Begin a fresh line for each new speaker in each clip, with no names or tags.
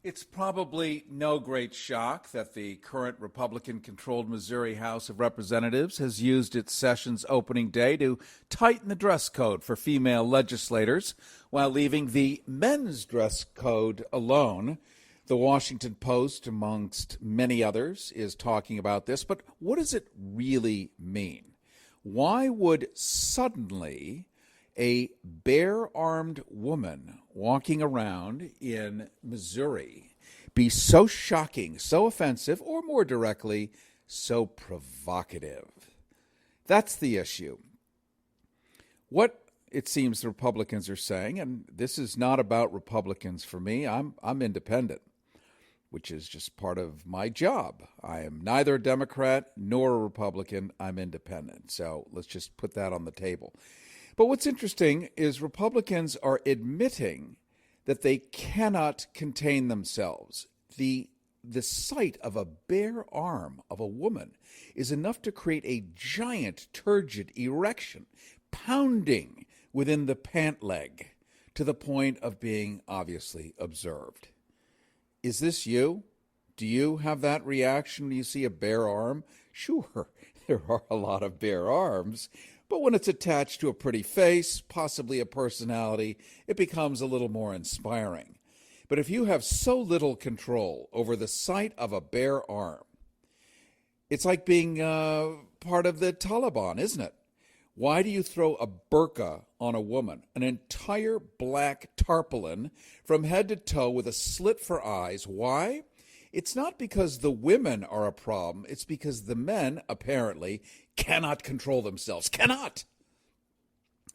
It's probably no great shock that the current Republican controlled Missouri House of Representatives has used its session's opening day to tighten the dress code for female legislators while leaving the men's dress code alone. The Washington Post, amongst many others, is talking about this. But what does it really mean? Why would suddenly a bare-armed woman walking around in Missouri be so shocking, so offensive, or more directly, so provocative? That's the issue. What it seems the Republicans are saying, and this is not about Republicans for me, I'm independent, which is just part of my job. I am neither a Democrat nor a Republican. I'm independent. So let's just put that on the table. But what's interesting is Republicans are admitting that they cannot contain themselves. The sight of a bare arm of a woman is enough to create a giant turgid erection, pounding within the pant leg to the point of being obviously observed. Is this you? Do you have that reaction when you see a bare arm? Sure, there are a lot of bare arms. But when it's attached to a pretty face, possibly a personality, it becomes a little more inspiring. But if you have so little control over the sight of a bare arm, it's like being part of the Taliban, isn't it? Why do you throw a burqa on a woman, an entire black tarpaulin from head to toe with a slit for eyes? Why? It's not because the women are a problem. It's because the men, apparently, cannot control themselves. Cannot!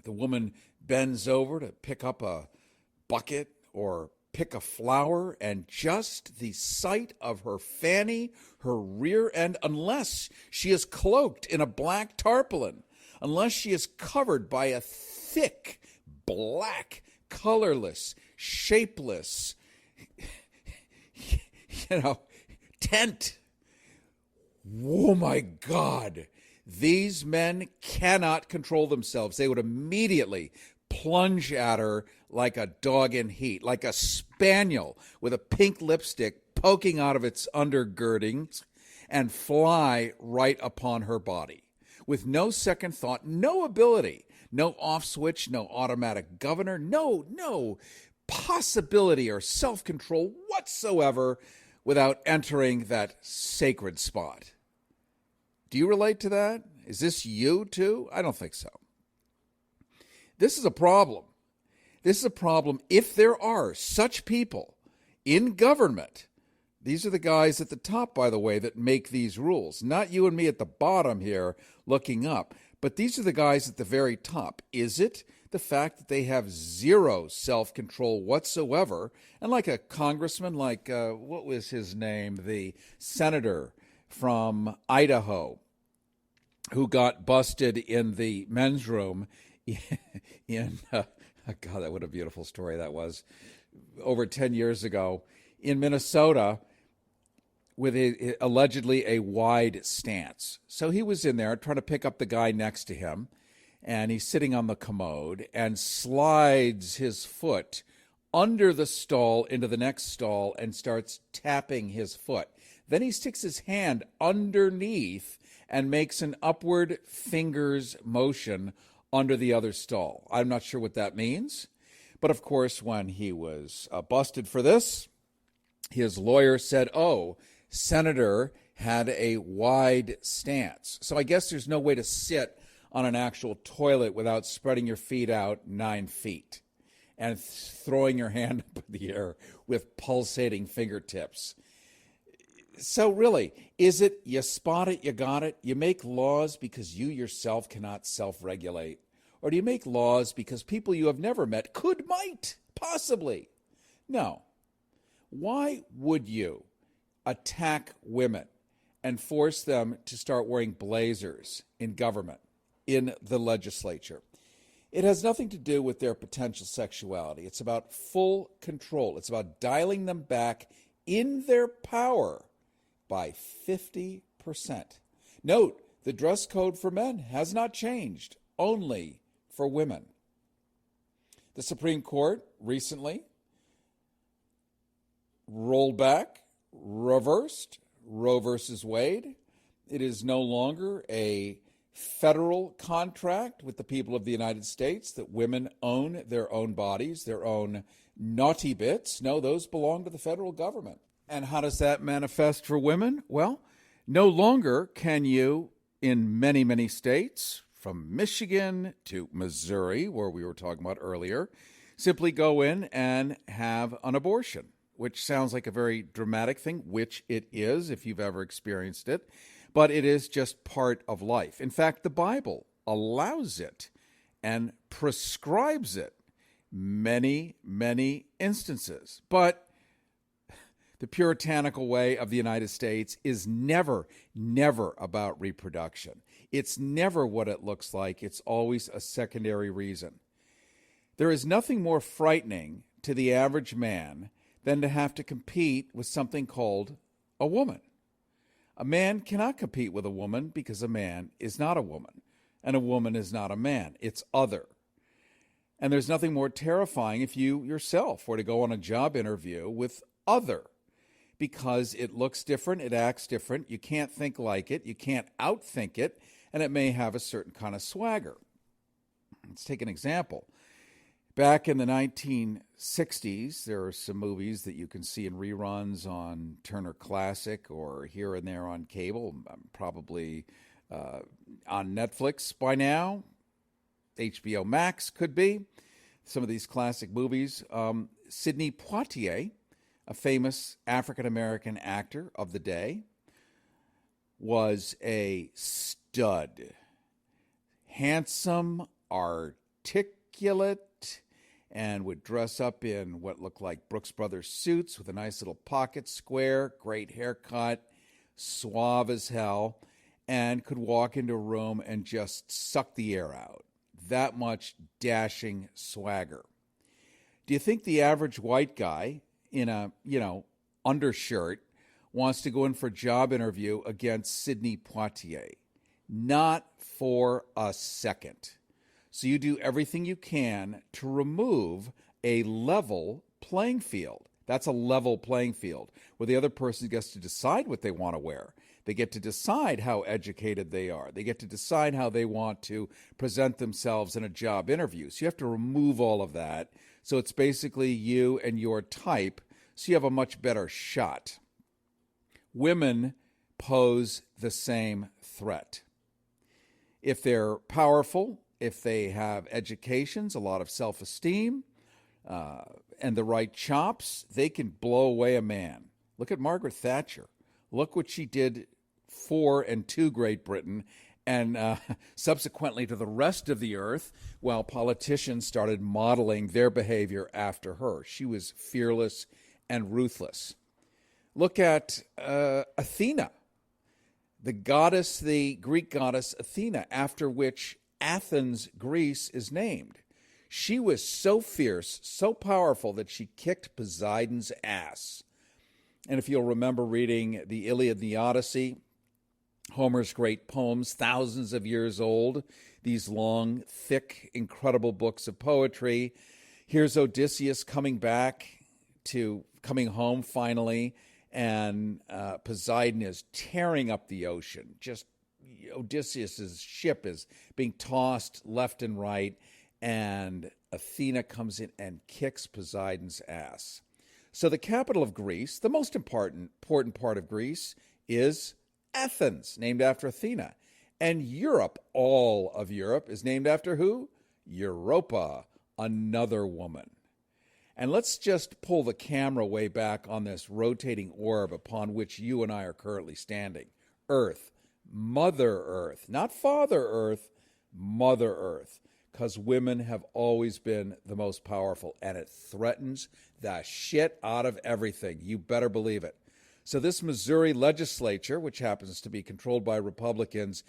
The woman bends over to pick up a bucket or pick a flower, and just the sight of her fanny, her rear end, unless she is cloaked in a black tarpaulin, unless she is covered by a thick, black, colorless, shapeless, tent. Oh my God. These men cannot control themselves. They would immediately plunge at her like a dog in heat, like a spaniel with a pink lipstick poking out of its undergirdings, and fly right upon her body with no second thought, no ability, no off switch, no automatic governor, no possibility or self-control whatsoever without entering that sacred spot. Do you relate to that? Is this you too? I don't think so. This is a problem. This is a problem if there are such people in government. These are the guys at the top, by the way, that make these rules. Not you and me at the bottom here looking up, but these are the guys at the very top. Is it the fact that they have zero self-control whatsoever? And like a congressman, like, what was his name? The senator from Idaho who got busted in the men's room in, God, what a beautiful story that was, over 10 years ago in Minnesota with allegedly a wide stance. So he was in there trying to pick up the guy next to him, and he's sitting on the commode and slides his foot under the stall into the next stall and starts tapping his foot. Then he sticks his hand underneath and makes an upward fingers motion under the other stall. I'm not sure what that means. But of course, when he was busted for this, his lawyer said, oh, Senator had a wide stance. So I guess there's no way to sit on an actual toilet without spreading your feet out 9 feet and throwing your hand up in the air with pulsating fingertips. So really, is it you spot it, you got it? You make laws because you yourself cannot self-regulate? Or do you make laws because people you have never met might, possibly? No. Why would you attack women and force them to start wearing blazers in government, in the legislature? It has nothing to do with their potential sexuality. It's about full control. It's about dialing them back in their power by 50%. Note, the dress code for men has not changed, only for women. The Supreme Court recently rolled back, reversed, Roe versus Wade. It is no longer a federal contract with the people of the United States that women own their own bodies, their own naughty bits. No, those belong to the federal government. And how does that manifest for women? Well, no longer can you, in many, many states, from Michigan to Missouri, where we were talking about earlier, simply go in and have an abortion, which sounds like a very dramatic thing, which it is if you've ever experienced it, but it is just part of life. In fact, the Bible allows it and prescribes it many, many instances. But the puritanical way of the United States is never, never about reproduction. It's never what it looks like. It's always a secondary reason. There is nothing more frightening to the average man than to have to compete with something called a woman. A man cannot compete with a woman because a man is not a woman, and a woman is not a man. It's other. And there's nothing more terrifying if you yourself were to go on a job interview with other, because it looks different, it acts different, you can't think like it, you can't outthink it, and it may have a certain kind of swagger. Let's take an example. Back in the 1960s, there are some movies that you can see in reruns on Turner Classic or here and there on cable, probably on Netflix by now. HBO Max could be. Some of these classic movies. Sidney Poitier, a famous African-American actor of the day, was a stud. Handsome, articulate, and would dress up in what looked like Brooks Brothers suits with a nice little pocket square, great haircut, suave as hell, and could walk into a room and just suck the air out. That much dashing swagger. Do you think the average white guy in a, undershirt wants to go in for a job interview against Sidney Poitier? Not for a second. So you do everything you can to remove a level playing field. That's a level playing field where the other person gets to decide what they want to wear. They get to decide how educated they are. They get to decide how they want to present themselves in a job interview. So you have to remove all of that. So it's basically you and your type, so you have a much better shot. Women pose the same threat. If they're powerful, if they have educations, a lot of self-esteem, and the right chops, they can blow away a man. Look at Margaret Thatcher. Look what she did for and to Great Britain, and subsequently to the rest of the earth, while politicians started modeling their behavior after her. She was fearless and ruthless. Look at Athena, the Greek goddess Athena, after which Athens, Greece is named. She was so fierce, so powerful that she kicked Poseidon's ass. And if you'll remember reading the Iliad and the Odyssey, Homer's great poems, thousands of years old, these long, thick, incredible books of poetry, here's Odysseus coming home finally, and Poseidon is tearing up the ocean. Just Odysseus's ship is being tossed left and right, and Athena comes in and kicks Poseidon's ass. So the capital of Greece, the most important part of Greece, is Athens, named after Athena. And Europe, all of Europe, is named after who? Europa, another woman. And let's just pull the camera way back on this rotating orb upon which you and I are currently standing. Earth, Mother Earth, not Father Earth, Mother Earth. Because women have always been the most powerful, and it threatens the shit out of everything. You better believe it. So this Missouri legislature, which happens to be controlled by Republicans,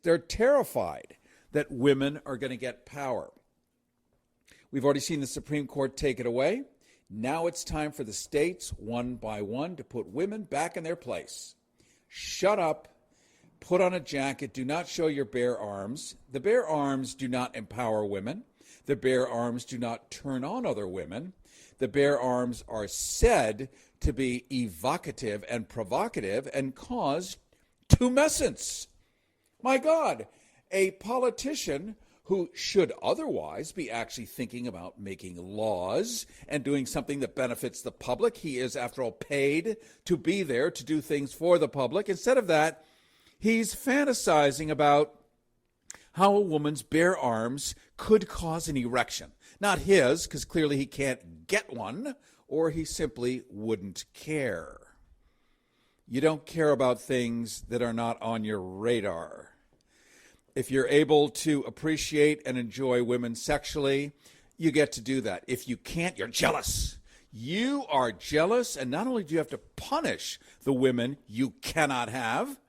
they're terrified that women are going to get power. We've already seen the Supreme Court take it away. Now it's time for the states, one by one, to put women back in their place. Shut up. Put on a jacket. Do not show your bare arms. The bare arms do not empower women. The bare arms do not turn on other women. The bare arms are said to be evocative and provocative and cause tumescence. My God, a politician who should otherwise be actually thinking about making laws and doing something that benefits the public. He is, after all, paid to be there to do things for the public. Instead of that, he's fantasizing about how a woman's bare arms could cause an erection. Not his, because clearly he can't get one, or he simply wouldn't care. You don't care about things that are not on your radar. If you're able to appreciate and enjoy women sexually, you get to do that. If you can't, you're jealous. You are jealous, and not only do you have to punish the women you cannot have,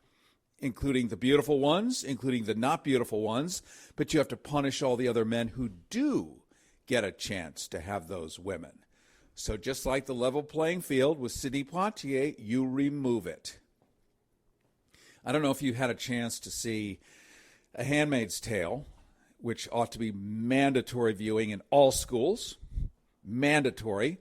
including the beautiful ones, including the not beautiful ones, but you have to punish all the other men who do get a chance to have those women. So just like the level playing field with Sidney Poitier, you remove it. I don't know if you had a chance to see A Handmaid's Tale, which ought to be mandatory viewing in all schools. Mandatory,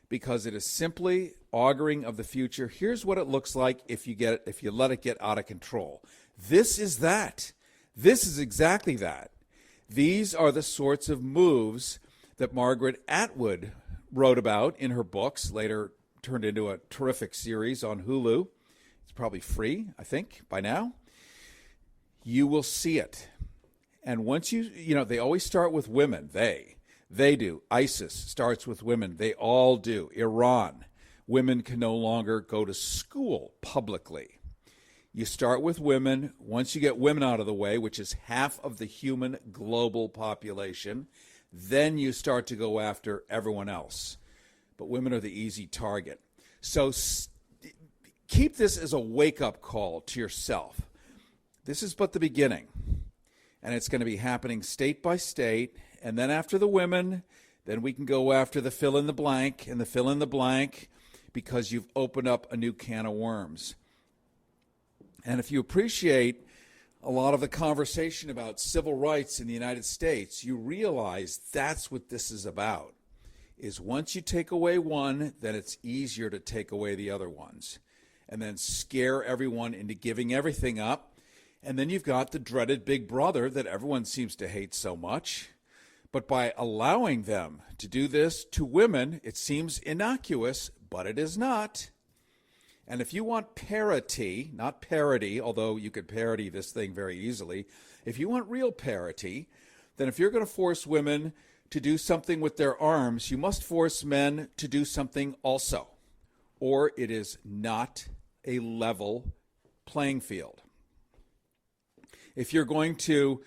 because it is simply auguring of the future. Here's what it looks like if you let it get out of control. This is that. This is exactly that. These are the sorts of moves that Margaret Atwood wrote about in her books, later turned into a terrific series on Hulu. It's probably free, I think, by now. You will see it. And once they always start with women. They do. ISIS starts with women. They all do. Iran. Women can no longer go to school publicly. You start with women. Once you get women out of the way, which is half of the human global population, then you start to go after everyone else. But women are the easy target. So keep this as a wake-up call to yourself. This is but the beginning. And it's going to be happening state by state. And then after the women, then we can go after the fill in the blank and the fill in the blank, because you've opened up a new can of worms. And if you appreciate a lot of the conversation about civil rights in the United States, you realize that's what this is about, is once you take away one, then it's easier to take away the other ones, and then scare everyone into giving everything up. And then you've got the dreaded big brother that everyone seems to hate so much. But by allowing them to do this to women, it seems innocuous, but it is not. And if you want parity, not parody, although you could parody this thing very easily, if you want real parity, then if you're going to force women to do something with their arms, you must force men to do something also, or it is not a level playing field. If you're going to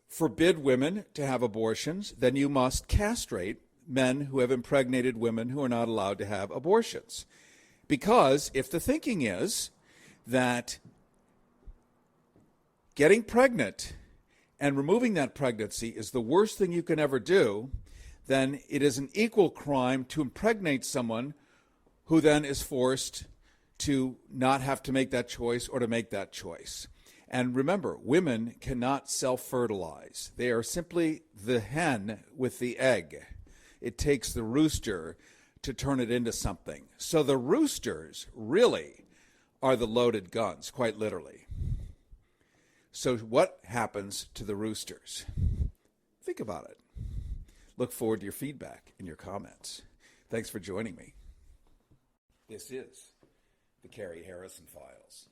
forbid women to have abortions, then you must castrate men who have impregnated women who are not allowed to have abortions. Because if the thinking is that getting pregnant and removing that pregnancy is the worst thing you can ever do, then it is an equal crime to impregnate someone who then is forced to not have to make that choice or to make that choice. And remember, women cannot self-fertilize. They are simply the hen with the egg. It takes the rooster to turn it into something. So the roosters really are the loaded guns, quite literally. So what happens to the roosters? Think about it. Look forward to your feedback and your comments. Thanks for joining me. This is the Cary Harrison Files.